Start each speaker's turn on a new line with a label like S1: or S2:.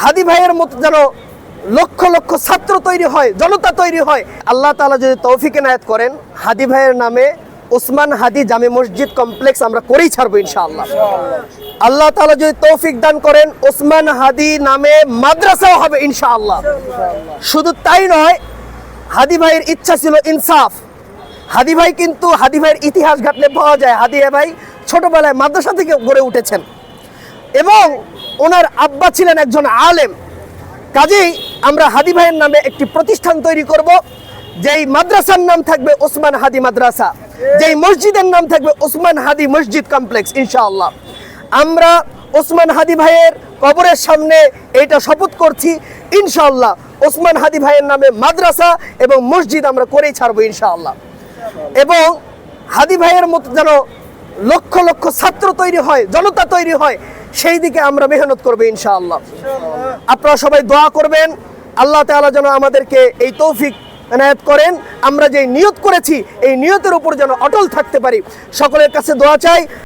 S1: হাদি ভাইয়ের মতো যেন লক্ষ লক্ষ ছাত্র তৈরি হয়, জনতা তৈরি হয়। আল্লাহ তাআলা যদি তৌফিক এনায়েত করেন, হাদি ভাইয়ের নামে ওসমান হাদি জামে মসজিদ কমপ্লেক্স আমরা করেই ছাড়বো ইনশাআল্লাহ। আল্লাহ তাআলা যদি তৌফিক দান করেন, ওসমান হাদি নামে মাদ্রাসাও হবে ইনশাআল্লাহ। শুধু তাই নয়, হাদি ভাইয়ের ইচ্ছা ছিল ইনসাফ। হাদি ভাই কিন্তু হাদি ভাইয়ের ইতিহাস ঘাটলে পাওয়া যায় হাদি ভাই ছোটবেলায় মাদ্রাসা থেকে গড়ে উঠেছেন এবং ওনার আব্বা ছিলেন একজন আলেম। কাজেই আমরা হাদি ভাইয়ের নামে একটি প্রতিষ্ঠান তৈরি করব, যেই মাদ্রাসার নাম থাকবে ওসমান হাদি মাদ্রাসা, যেই মসজিদের নাম থাকবে ওসমান হাদি মসজিদ কমপ্লেক্স ইনশাআল্লাহ। আমরা ওসমান হাদি ভাইয়ের কবরের সামনে এইটা শপথ করছি, ইনশাআল্লাহ ওসমান হাদি ভাইয়ের নামে মাদ্রাসা এবং মসজিদ আমরা করেই ছাড়বো ইনশাআল্লাহ। এবং হাদি ভাইয়ের মতো যেন লক্ষ লক্ষ ছাত্র তৈরি হয়, জনতা তৈরি হয়, সেই দিকে আমরা মেহনত করবো ইনশাআল্লাহ। আপনারা সবাই দোয়া করবেন, আল্লাহ তাআলা যেন আমাদেরকে এই তৌফিক এনায়েত করেন। আমরা যে নিয়ত করেছি এই নিয়তের উপর যেন অটল থাকতে পারি। সকলের কাছে দোয়া চাই।